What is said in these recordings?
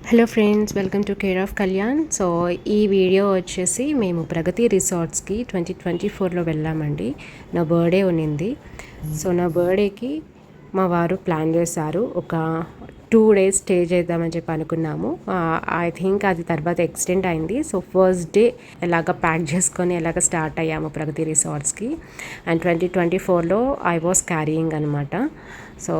Hello friends, welcome to care of Kalyan. So ఈ video వచ్చేసి మేము ప్రగతి రిసార్ట్స్కి 2024లో వెళ్ళామండి. నా బర్త్డే ఉన్నింది. సో నా బర్త్డేకి మా వారు ప్లాన్ చేశారు. ఒక 2 days స్టే చేద్దామని చెప్పి అనుకున్నాము. ఐ థింక్ అది తర్వాత ఎక్స్టెండ్ అయింది. సో ఫస్ట్ డే ఎలాగ ప్యాక్ చేసుకొని ఎలాగ స్టార్ట్ అయ్యాము ప్రగతి రిసార్ట్స్కి. అండ్ 2024లో ఐ వాస్ క్యారియింగ్ అనమాట. సో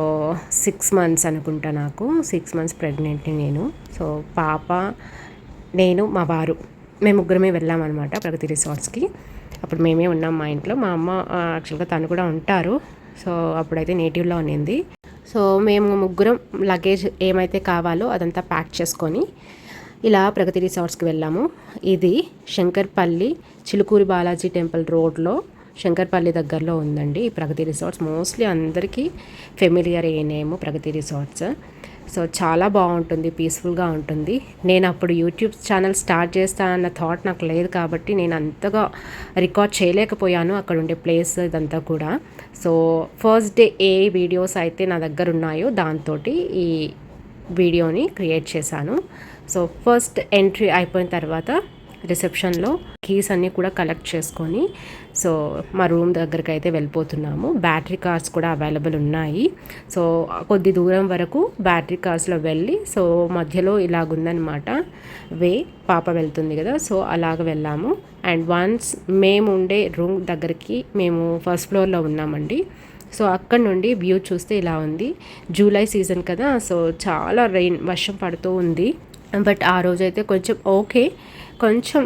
6 months అనుకుంటా, నాకు 6 months ప్రెగ్నెంట్ని నేను. సో పాప, నేను, మా వారు, మేము ముగ్గురమే వెళ్ళామన్నమాట ప్రగతి రిసార్ట్స్కి. అప్పుడు మేమే ఉన్నాం మా ఇంట్లో. మా అమ్మ యాక్చువల్గా తను కూడా ఉంటారు. సో అప్పుడైతే నేటివ్లో ఉన్నింది. సో మేము ముగ్గురం లగేజ్ ఏమైతే కావాలో అదంతా ప్యాక్ చేసుకొని ఇలా ప్రగతి రిసార్ట్స్కి వెళ్ళాము. ఇది శంకర్పల్లి చిలుకూరి బాలాజీ టెంపుల్ రోడ్లో శంకర్పల్లి దగ్గరలో ఉందండి ఈ ప్రగతి రిసార్ట్స్. మోస్ట్లీ అందరికీ ఫెమిలియర్ ఏ నేమ్ ప్రగతి రిసార్ట్స్. సో చాలా బాగుంటుంది, పీస్ఫుల్గా ఉంటుంది. నేను అప్పుడు యూట్యూబ్ ఛానల్ స్టార్ట్ చేస్తా అన్న థాట్ నాకు లేదు కాబట్టి నేను అంతగా రికార్డ్ చేయలేకపోయాను అక్కడ ఉండే ప్లేస్ ఇదంతా కూడా. సో ఫస్ట్ డే ఏ వీడియోస్ అయితే నా దగ్గర ఉన్నాయో దాంతో ఈ వీడియోని క్రియేట్ చేశాను. సో ఫస్ట్ ఎంట్రీ అయిపోయిన తర్వాత రిసెప్షన్లో కీస్ అన్నీ కూడా కలెక్ట్ చేసుకొని సో మా రూమ్ దగ్గరికి అయితే వెళ్ళిపోతున్నాము. బ్యాటరీ కార్స్ కూడా అవైలబుల్ ఉన్నాయి. సో కొద్ది దూరం వరకు బ్యాటరీ కార్స్లో వెళ్ళి సో మధ్యలో ఇలాగుందనమాట వే, పాప వెళ్తుంది కదా, సో అలాగ వెళ్ళాము. అండ్ వన్స్ మేము ఉండే రూమ్ దగ్గరికి మేము ఫస్ట్ ఫ్లోర్లో ఉన్నామండి. సో అక్కడ నుండి వ్యూ చూస్తే ఇలా ఉంది. జూలై సీజన్ కదా, సో చాలా వర్షం పడుతూ ఉంది. బట్ ఆ రోజైతే కొంచెం ఓకే, కొంచెం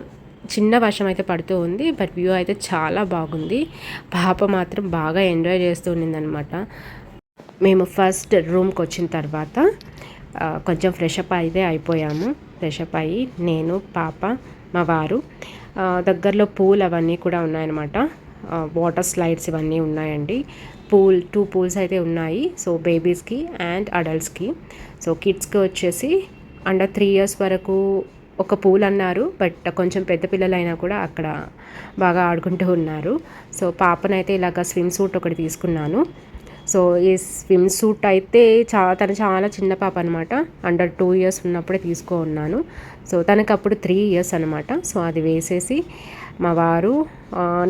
చిన్న వర్షం అయితే పడుతూ ఉంది. బట్ వ్యూ అయితే చాలా బాగుంది. పాప మాత్రం బాగా ఎంజాయ్ చేస్తూ ఉండిందనమాట. మేము ఫస్ట్ రూమ్కి వచ్చిన తర్వాత కొంచెం ఫ్రెషప్ అయితే అయిపోయాము. ఫ్రెషప్ అయ్యి నేను, పాప, మా వారు, దగ్గరలో పూల్ అవన్నీ కూడా ఉన్నాయన్నమాట. వాటర్ స్లైడ్స్ ఇవన్నీ ఉన్నాయండి. 2 పూల్స్ అయితే ఉన్నాయి. సో బేబీస్కి అండ్ అడల్ట్స్కి. సో కిడ్స్కి వచ్చేసి అండర్ 3 years వరకు ఒక పూల్ అన్నారు. బట్ కొంచెం పెద్ద పిల్లలైనా కూడా అక్కడ బాగా ఆడుకుంటూ ఉన్నారు. సో పాపనైతే ఇలాగ స్విమ్ సూట్ ఒకటి తీసుకున్నాను. సో ఈ స్విమ్ సూట్ అయితే తను చాలా చిన్న పాప అనమాట. అండర్ 2 years ఉన్నప్పుడే ఉన్నాను. సో తనకు అప్పుడు 3 years అనమాట. సో అది వేసేసి మా వారు,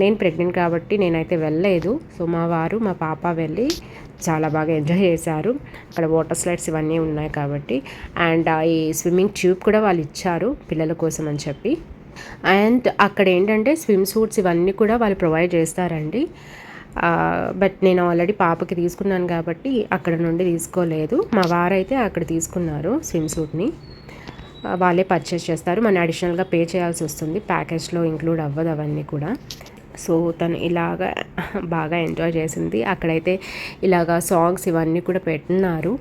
నేను ప్రెగ్నెంట్ కాబట్టి నేనైతే వెళ్ళలేదు. సో మా వారు, మా పాప వెళ్ళి చాలా బాగా ఎంజాయ్ చేశారు. అక్కడ వాటర్ స్లైడ్స్ ఇవన్నీ ఉన్నాయి కాబట్టి. అండ్ ఈ స్విమ్మింగ్ ట్యూబ్ కూడా వాళ్ళు ఇచ్చారు పిల్లల కోసం అని చెప్పి. అండ్ అక్కడ ఏంటంటే స్విమ్ సూట్స్ ఇవన్నీ కూడా వాళ్ళు ప్రొవైడ్ చేస్తారండి. బట్ నేను ఆల్రెడీ పాపకి తీసుకున్నాను కాబట్టి అక్కడ నుండి తీసుకోలేదు. మా వారైతే అక్కడ తీసుకున్నారు స్విమ్ సూట్ని. వాళ్ళే పర్చేస్ చేస్తారు, మనం అడిషనల్గా పే చేయాల్సి వస్తుంది. ప్యాకేజ్లో ఇంక్లూడ్ అవ్వదు అవన్నీ కూడా. సో తను ఇలాగా బాగా ఎంజాయ్ చేసింది. అక్కడైతే ఇలాగా సాంగ్స్ ఇవన్నీ కూడా పెట్టినారు.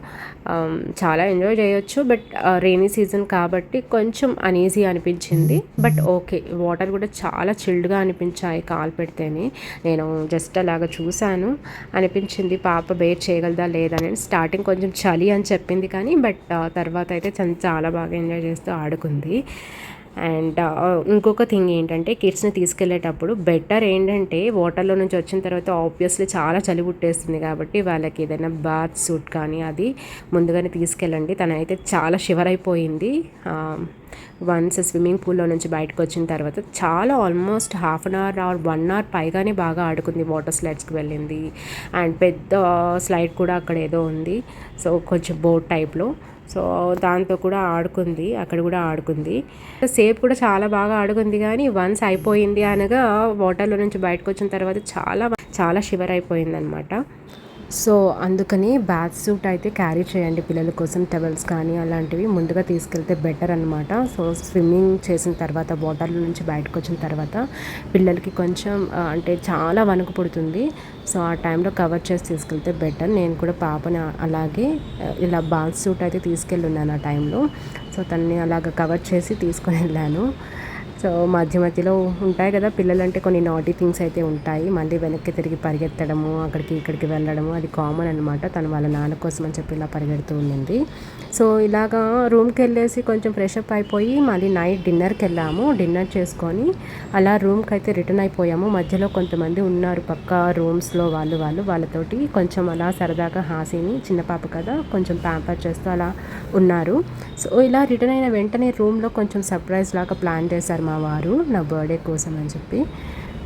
చాలా ఎంజాయ్ చేయొచ్చు. బట్ రెయినీ సీజన్ కాబట్టి కొంచెం అనీజీ అనిపించింది. బట్ ఓకే, వాటర్ కూడా చాలా చిల్డ్గా అనిపించాయి కాలు పెడితేనే. నేను జస్ట్ అలాగా చూశాను, అనిపించింది పాప బేర్ చేయగలదా లేదని. స్టార్టింగ్ కొంచెం చలి అని చెప్పింది కానీ బట్ తర్వాత అయితే చాలా బాగా ఎంజాయ్ చేస్తూ ఆడుకుంది. అండ్ ఇంకొక థింగ్ ఏంటంటే కిడ్స్ని తీసుకెళ్ళేటప్పుడు బెటర్ ఏంటంటే వాటర్లో నుంచి వచ్చిన తర్వాత ఆబ్వియస్లీ చాలా చలి పుట్టేస్తుంది కాబట్టి వాళ్ళకి ఏదైనా బాత్ సూట్ కానీ అది ముందుగానే తీసుకెళ్ళండి. తనైతే చాలా షివర్ అయిపోయింది. వన్స్ స్విమ్మింగ్ పూల్లో నుంచి బయటకు వచ్చిన తర్వాత చాలా ఆల్మోస్ట్ 1/2 hour ఆర్ 1 hour పైగానే బాగా ఆడుకుంది. వాటర్ స్లైడ్స్కి వెళ్ళింది. అండ్ పెద్ద స్లైడ్ కూడా అక్కడ ఏదో ఉంది, సో కొంచెం బోట్ టైప్లో. సో దాంతో కూడా ఆడుకుంది, అక్కడ కూడా ఆడుకుంది. సేపు కూడా చాలా బాగా ఆడుకుంది. కానీ వన్స్ అయిపోయింది అనగా వాటర్లో నుంచి బయటకు వచ్చిన తర్వాత చాలా చాలా షివర్ అయిపోయింది అనమాట. సో అందుకని బాత్ సూట్ అయితే క్యారీ చేయండి పిల్లల కోసం. టవల్స్ కానీ అలాంటివి ముందుగా తీసుకెళ్తే బెటర్ అనమాట. సో స్విమ్మింగ్ చేసిన తర్వాత వాటర్లో నుంచి బయటకు వచ్చిన తర్వాత పిల్లలకి కొంచెం అంటే చాలా వణుకు పుడుతుంది. సో ఆ టైంలో కవర్ చేసి తీసుకెళ్తే బెటర్. నేను కూడా పాపని అలాగే ఇలా బాత్ సూట్ అయితే తీసుకెళ్ళి ఉన్నాను ఆ టైంలో. సో తనని అలాగ కవర్ చేసి తీసుకొని వెళ్ళాను. సో మధ్య మధ్యలో ఉంటాయి కదా పిల్లలంటే కొన్ని నాటీ థింగ్స్ అయితే ఉంటాయి. మళ్ళీ వెనక్కి తిరిగి పరిగెత్తడము, అక్కడికి ఇక్కడికి వెళ్ళడము అది కామన్ అనమాట. తను వాళ్ళ నాన్న కోసం అని చెప్పి ఇలా పరిగెడుతూ ఉండింది. సో ఇలాగా రూమ్కి వెళ్ళేసి కొంచెం ఫ్రెష్ అప్ అయిపోయి మళ్ళీ నైట్ డిన్నర్కి వెళ్ళాము. డిన్నర్ చేసుకొని అలా రూమ్కి అయితే రిటర్న్ అయిపోయాము. మధ్యలో కొంతమంది ఉన్నారు పక్క రూమ్స్లో వాళ్ళతోటి కొంచెం అలా సరదాగా హాసిని చిన్న పాప కదా కొంచెం ప్యాంపర్ చేస్తూ అలా ఉన్నారు. సో ఇలా రిటర్న్ అయిన వెంటనే రూమ్లో కొంచెం సర్ప్రైజ్ లాగా ప్లాన్ చేశారు మా వారు నా బర్త్డే కోసం అని చెప్పి.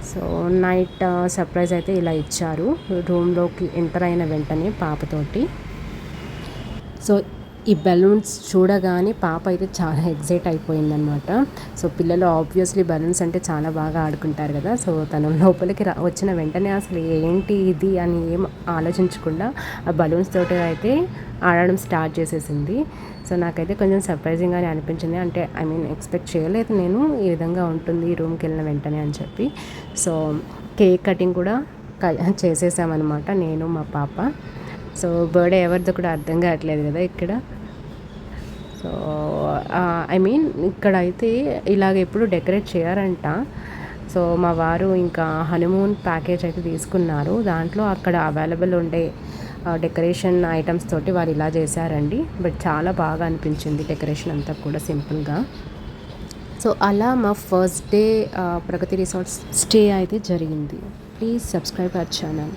సో నైట్ సర్ప్రైజ్ అయితే ఇలా ఇచ్చారు రూమ్లోకి ఎంటర్ అయిన వెంటనే పాపతోటి. సో ఈ బెలూన్స్ చూడగానే పాప అయితే చాలా ఎగ్జైట్ అయిపోయిందనమాట. సో పిల్లలు ఆబ్వియస్లీ బెలూన్స్ అంటే చాలా బాగా ఆడుకుంటారు కదా. సో తను లోపలికి వచ్చిన వెంటనే అసలు ఏంటి ఇది అని ఏం ఆలోచించకుండా ఆ బలూన్స్ తోటి అయితే ఆడడం స్టార్ట్ చేసేసింది. సో నాకైతే కొంచెం సర్ప్రైజింగ్గానే అనిపించింది. అంటే ఎక్స్పెక్ట్ చేయలేదు నేను ఈ విధంగా ఉంటుంది రూమ్కి వెళ్ళిన వెంటనే అని చెప్పి. సో కేక్ కటింగ్ కూడా చేసేసామన్నమాట నేను మా పాప. సో బర్త్డే ఎవరిదో కూడా అర్థం కావట్లేదు కదా ఇక్కడ. సో ఇక్కడ అయితే ఇలాగ ఎప్పుడు డెకరేట్ చేయారంట. సో మా వారు ఇంకా హనీమూన్ ప్యాకేజ్ అయితే తీసుకున్నారు. దాంట్లో అక్కడ అవైలబుల్ ఉండే డెకరేషన్ ఐటమ్స్ తోటి వాళ్ళు ఇలా చేశారండి. బట్ చాలా బాగా అనిపించింది డెకరేషన్ అంతా కూడా సింపుల్గా. సో అలా మా ఫస్ట్ డే ప్రగతి రిసార్ట్స్ స్టే అయితే జరిగింది. Please subscribe our channel.